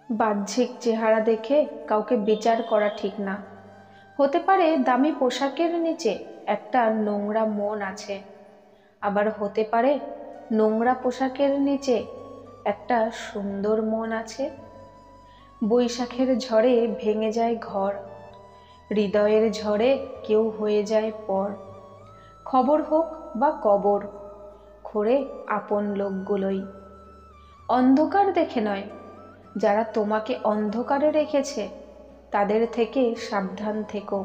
বাহ্যিক চেহারা দেখে কাউকে বিচার করা ঠিক না। হতে পারে দামি পোশাকের নিচে একটা নোংরা মন আছে, আবার হতে পারে নোংরা পোশাকের নিচে একটা সুন্দর মন আছে। বৈশাখের ঝড়ে ভেঙে যায় ঘর, হৃদয়ের ঝড়ে কেউ হয়ে যায় পর। খবর হোক বা কবর, খোঁড়ে আপন লোকগুলোই। অন্ধকার দেখে নয়, যারা তোমাকে অন্ধকারে রেখেছে তাদের থেকে সাবধান থেকো।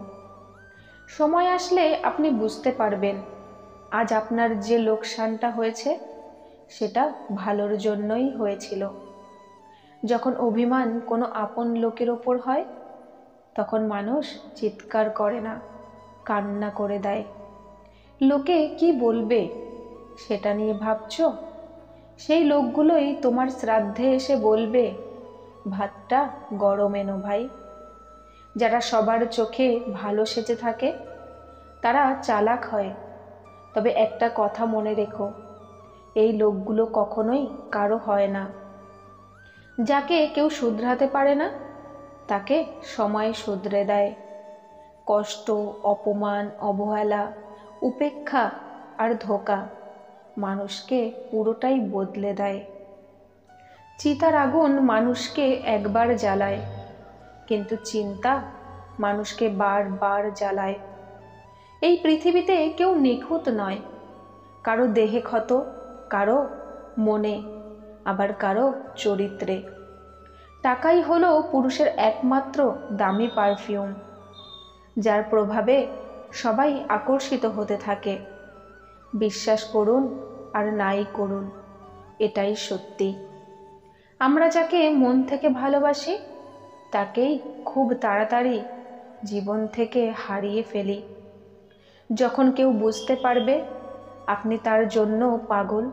সময় আসলে আপনি বুঝতে পারবেন আজ আপনার যে লোকসানটা হয়েছে সেটা ভালোর জন্যই হয়েছিল। যখন অভিমান কোনো আপন লোকের ওপর হয় তখন মানুষ চিৎকার করে না, কান্না করে দেয়। লোকে কি বলবে সেটা নিয়ে ভাবছো? সেই লোকগুলোই তোমার শ্রাদ্ধে এসে বলবে, ভাতটা গরম এনো ভাই। যারা সবার চোখে ভালো সেজে থাকে তারা চালাক হয়, তবে একটা কথা মনে রেখো, এই লোকগুলো কখনোই কারো হয় না। যাকে কেউ শুধরাতে পারে না তাকে সময় শুধরে দেয়। কষ্ট, অপমান, অবহেলা, উপেক্ষা আর ধোঁকা মানুষকে পুরোটাই বদলে দেয়। চিতার আগুন মানুষকে একবার জ্বালায়, কিন্তু চিন্তা মানুষকে বারবার জ্বালায়। এই পৃথিবীতে কেউ নিখুঁত নয়, কারো দেহে ক্ষত, কারো মনে, আবার কারো চরিত্রে। টাকাই হলো পুরুষের একমাত্র দামি পারফিউম, যার প্রভাবে সবাই আকর্ষিত হতে থাকে। বিশ্বাস করুন আর নাই করুন, এটাই সত্যি। আমরা যাকে মন থেকে ভালোবাসি তাকেই খুব তাড়াতাড়ি জীবন থেকে হারিয়ে ফেলি। যখন কেউ বুঝতে পারবে আপনি তার জন্য পাগল,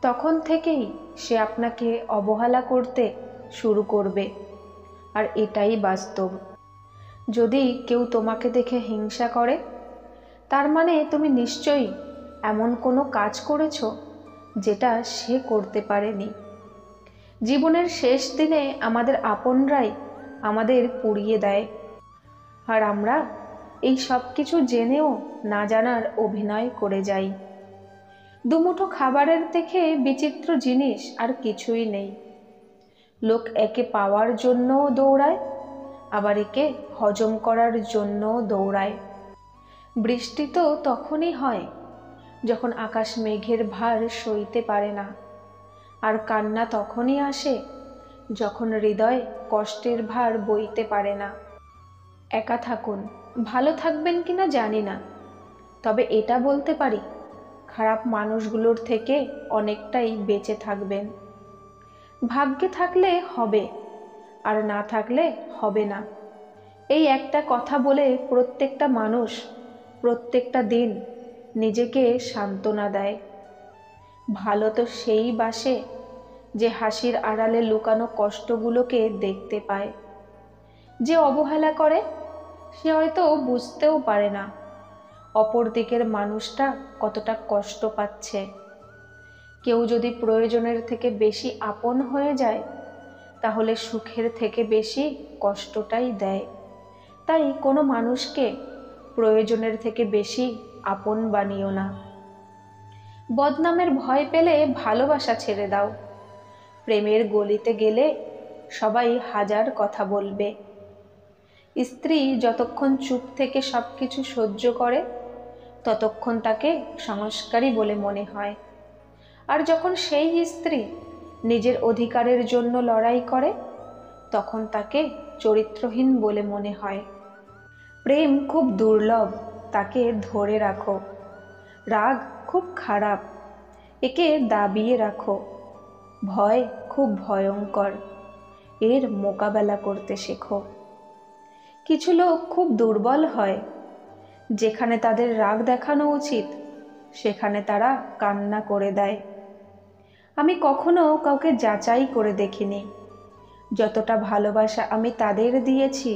তখন থেকেই সে আপনাকে অবহেলা করতে শুরু করবে। আর এটাই বাস্তব। যদি কেউ তোমাকে দেখে হিংসা করে তার মানে তুমি নিশ্চয়ই এমন কোনো কাজ করেছো যেটা সে করতে পারেনি। জীবনের শেষ দিনে আমাদের আপনরাই আমাদের পুড়িয়ে দেয়, আর আমরা এই সব কিছু জেনেও না জানার অভিনয় করে যাই। দুমুঠো খাবারের থেকে বিচিত্র জিনিস আর কিছুই নেই। লোক একে পাওয়ার জন্য দৌড়ায়, আবার একে হজম করার জন্য দৌড়ায়। বৃষ্টি তো তখনই হয় যখন আকাশ মেঘের ভার সইতে পারে না, আর কান্না তখনই আসে যখন হৃদয় কষ্টের ভার বইতে পারে না। একা থাকুন, ভালো থাকবেন কিনা জানি না, তবে এটা বলতে পারি খারাপ মানুষগুলোর থেকে অনেকটাই বেঁচে থাকবেন। ভাগ্যে থাকলে হবে, আর না থাকলে হবে না, এই একটা কথা বলে প্রত্যেকটা মানুষ প্রত্যেকটা দিন নিজেকে সান্ত্বনা দেয়। ভালো তো সেই বাসে যে হাসির আড়ালে লুকানো কষ্টগুলোকে দেখতে পায়। যে অবহেলা করে সে হয়তো বুঝতেও পারে না অপর দিকের মানুষটা কতটা কষ্ট পাচ্ছে। কেউ যদি প্রয়োজনের থেকে বেশি আপন হয়ে যায় তাহলে সুখের থেকে বেশি কষ্টটাই দেয়। তাই কোনো মানুষকে প্রয়োজনের থেকে বেশি আপন বানিও না। বদনামের ভয় পেলে ভালোবাসা ছেড়ে দাও। প্রেমের গলিতে গেলে সবাই হাজার কথা বলবে। স্ত্রী যতক্ষণ চুপ থেকে সব কিছু সহ্য করে ততক্ষণ তাকে সংস্কারী বলে মনে হয়, আর যখন সেই স্ত্রী নিজের অধিকারের জন্য লড়াই করে তখন তাকে চরিত্রহীন বলে মনে হয়। প্রেম খুব দুর্লভ, তাকে ধরে রাখো। রাগ খুব খারাপ, একে দাবিয়ে রাখো। ভয় খুব ভয়ঙ্কর, এর মোকাবেলা করতে শেখো। কিছু লোক খুব দুর্বল হয়, যেখানে তাদের রাগ দেখানো উচিত সেখানে তারা কান্না করে দেয়। আমি কখনো কাউকে যাচাই করে দেখিনি। যতটা ভালোবাসা আমি তাদের দিয়েছি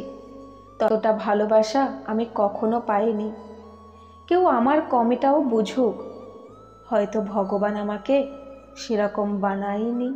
ততটা ভালোবাসা আমি কখনো পাইনি। কেউ আমার কমিটাও বুঝুক, হয়তো ভগবান আমাকে সেরকম বানায়নি।